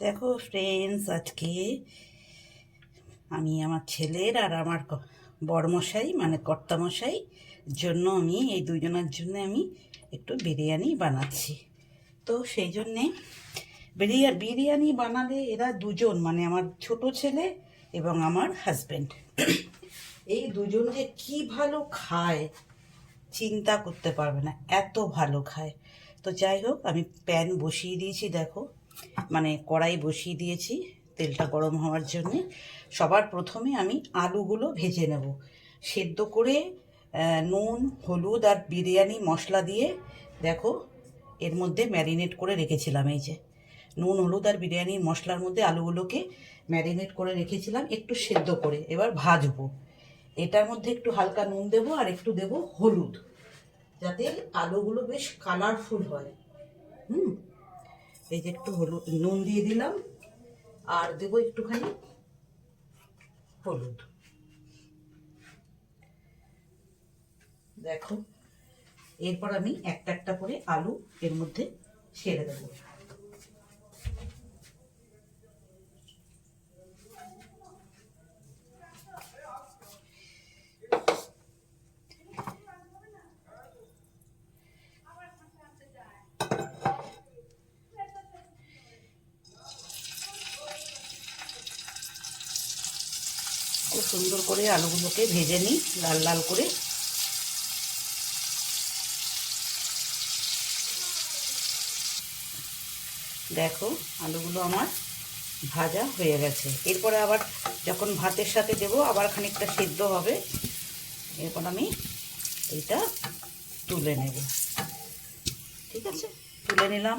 দেখো ফ্রেন্ডস, আজকে আমি আমার ছেলের আর আমার বড়মশাই মানে কর্তামশাই জন্য আমি এই দুজনের জন্য আমি একটু বিরিয়ানি বানাচ্ছি। তো সেই জন্যে বিরিয়ানি বানালে এরা দুজন মানে আমার ছোট ছেলে এবং আমার হাজব্যান্ড এই দুজন যে কী ভালো খায় চিন্তা করতে পারবে না, এত ভালো খায়। তো যাই হোক, আমি প্যান বসিয়ে দিয়েছি, দেখো মানে কড়াই বসিয়ে দিয়েছি তেলটা গরম হওয়ার জন্যে। সবার প্রথমে আমি আলুগুলো ভেজে নেব সেদ্ধ করে। নুন হলুদ আর বিরিয়ানি মশলা দিয়ে দেখো এর মধ্যে ম্যারিনেট করে রেখেছিলাম। এই যে নুন হলুদ আর বিরিয়ানির মশলার মধ্যে আলুগুলোকে ম্যারিনেট করে রেখেছিলাম একটু সেদ্ধ করে। এবার ভাজবো। এটার মধ্যে একটু হালকা নুন দেবো আর একটু দেবো হলুদ, যাতে আলুগুলো বেশ কালারফুল হয়। এই যে একটু হলুদ নুন দিয়ে দিলাম আর দেবো একটুখানি হলুদ। দেখো এরপর আমি একটা একটা করে আলু এর মধ্যে ছেড়ে দেবো। খুব সুন্দর করে আলুগুলোকে ভেজে নিই লাল লাল করে। দেখো আলুগুলো আমার ভাজা হয়ে গেছে। এরপরে আবার যখন ভাতের সাথে দেবো আবার খানিকটা সেদ্ধ হবে। এরপর আমি এইটা তুলে নেব। ঠিক আছে, তুলে নিলাম।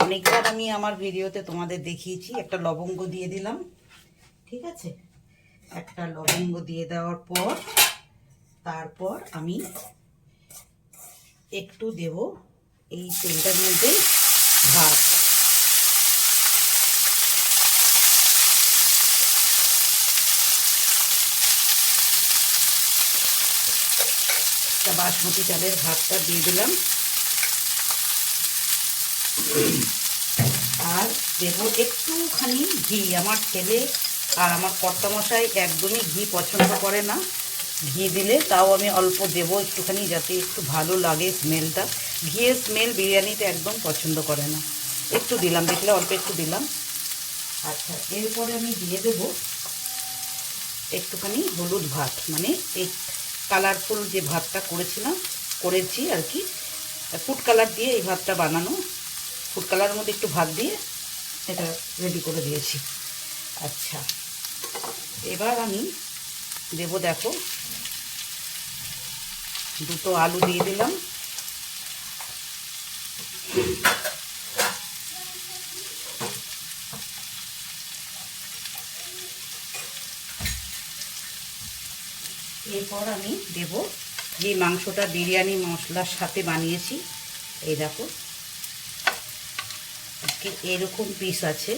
অনেকবার আমি আমার ভিডিওতে তোমাদের দেখিয়েছি, একটা লবঙ্গ দিয়ে দিলাম। ঠিক আছে, একটা লবঙ্গ দিয়ে দেওয়ার পর তারপর আমি একটু দেব এই তেলটার মধ্যে ভাত। বাসমতি চালের ভাতটা দিয়ে দিলাম আর দেবো একটুখানি ঘি। আমার ছেলে আর আমার কর্তামশাই একদমই ঘি পছন্দ করে না। ঘি দিলে তাও আমি অল্প দেবো একটুখানি, যাতে একটু ভালো লাগে স্মেলটা। ঘিয়ের স্মেল বিরিয়ানিতে একদম পছন্দ করে না। একটু দিলাম, দেখলে অল্প একটু দিলাম। আচ্ছা, এরপরে আমি দিয়ে দেবো একটুখানি হলুদ ভাত, মানে এই কালারফুল যে ভাতটা করেছি আর কি, ফুড কালার দিয়ে এই ভাতটা বানানো। ফুড কালারের মধ্যে একটু ভাত দিয়ে এটা রেডি করে দিয়েছি। আচ্ছা, এবার আমি দেবো, দেখো দুটো আলু দিয়ে দিলাম। এরপর আমি দেব যে মাংসটা বিরিয়ানি মশলার সাথে বানিয়েছি। এই দেখো আজকে এরকম পিস আছে।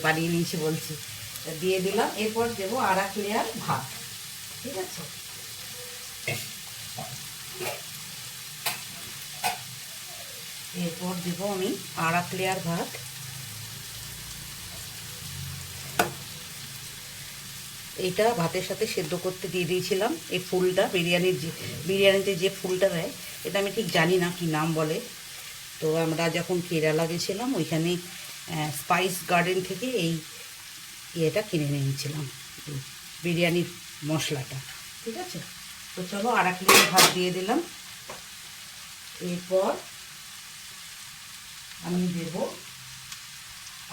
বানিয়ে নিয়েছি বলছি, দিয়ে দিলাম। এরপর দেবো আর এক লেয়ার ভাত। ঠিক আছে, এরপর দেবো আমি আর এক লেয়ার ভাত। এইটা ভাতের সাথে সেদ্ধ করতে দিয়ে দিয়েছিলাম। এই ফুলটা বিরিয়ানিতে যে ফুলটা দেয়, এটা আমি ঠিক জানি না কি নাম বলে। তো আমরা যখন কেরালা গেছিলাম ওইখানে স্পাইস গার্ডেন থেকে এই ইয়েটা কিনে নিয়েছিলাম, বিরিয়ানির মশলাটা। ঠিক আছে, তো চলো আর এক লিটার ভাত দিয়ে দিলাম। এরপর আমি দেব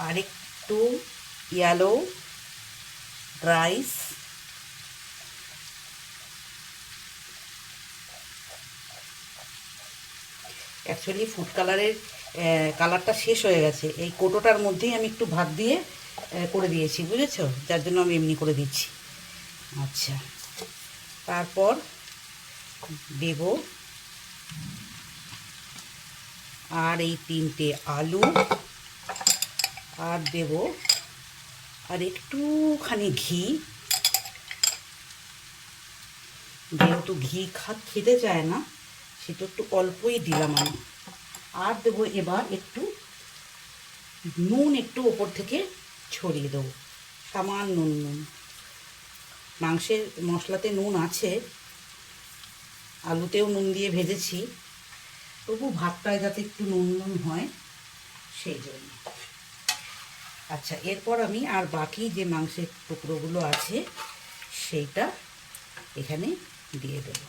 আর একটু ইয়েলো রাইস। অ্যাকচুয়ালি ফুড কালারের কালারটা শেষ হয়ে গেছে, এই কোটোটার মধ্যেই আমি একটু ভাত দিয়ে করে দিয়েছি, বুঝেছো, যার জন্য আমি এমনি করে দিচ্ছি। আচ্ছা, তারপর দেব আর এই 3টে আলু আর দেব আর একটুখানি ঘি, যেহেতু ঘি খেতে চায় না সেটা একটু অল্পই দিলাম আমি। আর দেবো এবার একটু নুন, একটু ওপর থেকে ছড়িয়ে দেবো, সামান্য নুন। মাংসের মশলাতে নুন আছে, আলুতেও নুন দিয়ে ভেজেছি, তবু ভাতটায় যাতে একটু নুন নুন হয় সেই জন্য। আচ্ছা, এরপর আমি আর বাকি যে মাংসের টুকরোগুলো আছে সেইটা এখানে দিয়ে দেব।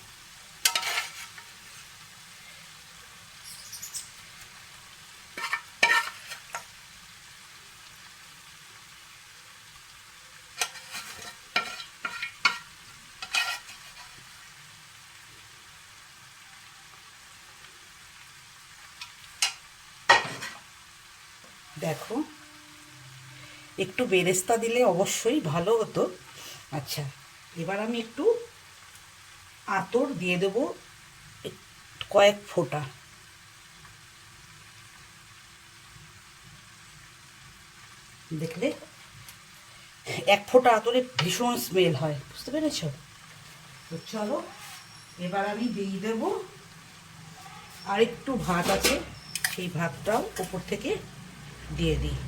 দেখো, একটু বেরেস্তা দিলে অবশ্যই ভালো হতো। আচ্ছা, এবার আমি একটু আতর দিয়ে দেবো, কয়েক ফোঁটা। দেখলে, এক ফোঁটা আতরে ভীষণ স্মেল হয়, বুঝতে পেরেছ? তো চলো, এবার আমি দিয়ে দেব আর একটু ভাত আছে, সেই ভাতটাও উপর থেকে দিয়ে দিই।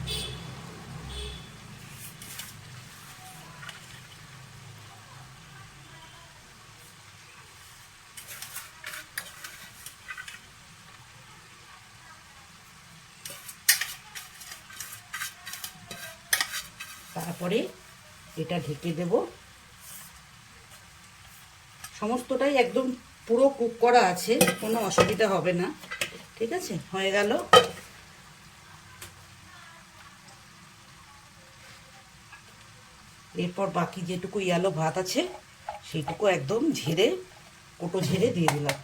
তারপরে এটা ঢেকে দেব। সমস্তটাই একদম পুরো কুক করা আছে, কোনো অসুবিধা হবে না। ঠিক আছে, হয়ে গেল। এরপর বাকি যেটুকু ইয়ালো ভাত আছে সেইটুকু একদম ঝেড়ে, কোটো ঝেড়ে দিয়ে দিলাম।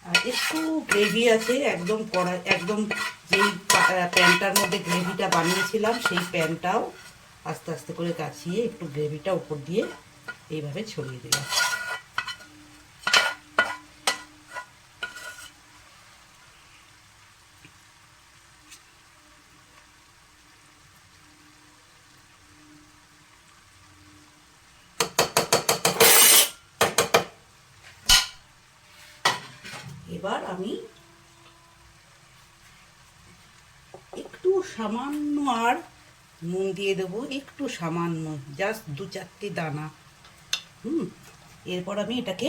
আর একটু গ্রেভি আছে, একদম কড়াই, একদম যেই প্যানটার মধ্যে গ্রেভিটা বানিয়েছিলাম সেই প্যানটাও আস্তে আস্তে করে কাছিয়ে একটু গ্রেভিটা উপর দিয়ে এইভাবে ছড়িয়ে দিলাম। এবার আমি একটু সামান্য আর নুন দিয়ে দেবো, একটু সামান্য, জাস্ট 2-4টি দানা। এরপর আমি এটাকে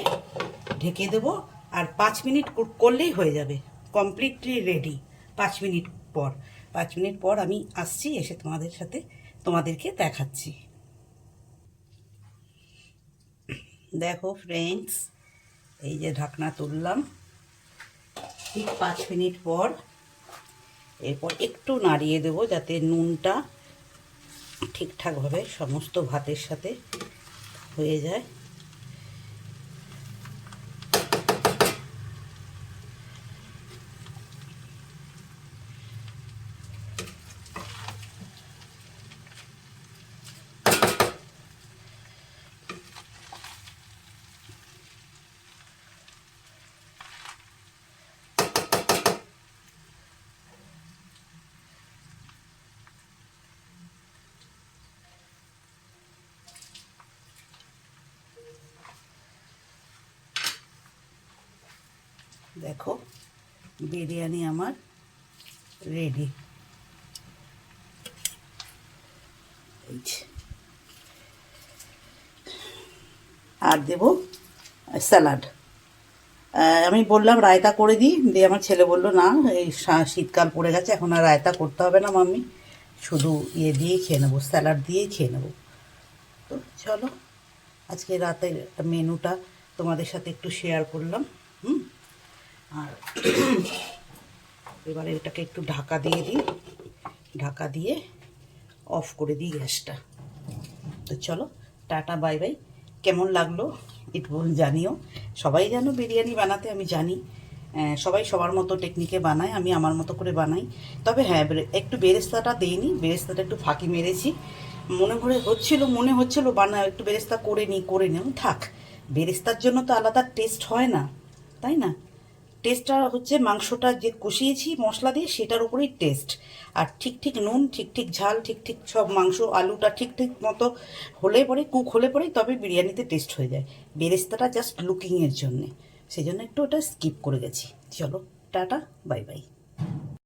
ঢেকে দেবো, আর 5 মিনিট করলেই হয়ে যাবে, কমপ্লিটলি রেডি। 5 মিনিট পর, 5 মিনিট পর আমি আসছি, এসে তোমাদেরকে দেখাচ্ছি। দেখো ফ্রেন্ডস, এই যে ঢাকনা তুললাম, ঠিক 5 মিনিট পর। এরপর একটু নাড়িয়ে দেবো যাতে নুনটা ঠিকঠাকভাবে সমস্ত ভাতের সাথে হয়ে যায়। দেখো, বিরিয়ানি আমার রেডি। আর দেব স্যালাড। আমি বললাম রায়তা করে দিই, দিয়ে আমার ছেলে বলল না, এই শীতকাল পড়ে গেছে, এখন আর রায়তা করতে হবে না মাম্মি, শুধু ইয়ে দিয়েই খেয়ে নেবো, স্যালাড দিয়েই খেয়ে নেবো। তো চলো, আজকে রাতের মেনুটা তোমাদের সাথে একটু শেয়ার করলাম। আর এবারে এটাকে একটু ঢাকা দিয়ে দিই, ঢাকা দিয়ে অফ করে দিই গ্যাসটা। তো চলো, টাটা, বাই বাই। কেমন লাগলো একটু জানিও। সবাই জানো বিরিয়ানি বানাতে, আমি জানি, সবাই সবার মতো টেকনিকে বানায়, আমি আমার মতো করে বানাই। তবে হ্যাঁ, একটু বেরেস্তাটা দিইনি, বেরেস্তাটা একটু ফাঁকি মেরেছি। মনে হচ্ছিল একটু বেরেস্তা করে নিই, থাক, বেরেস্তার জন্য তো আলাদা টেস্ট হয় না, তাই না? টেস্টটা হচ্ছে মাংসটা যে কষিয়েছি মশলা দিয়ে সেটার উপরেই টেস্ট। আর ঠিক ঠিক নুন, ঠিক ঠিক ঝাল, ঠিক ঠিক সব মাংস আলুটা ঠিক ঠিক মতো হলে পরে, কুক হলে পরেই তবে বিরিয়ানিতে টেস্ট হয়ে যায়। বেরেস্তাটা জাস্ট লুকিংয়ের জন্যে, সেই জন্য একটু ওটা স্কিপ করে গেছি। চলো টাটা, বাই বাই।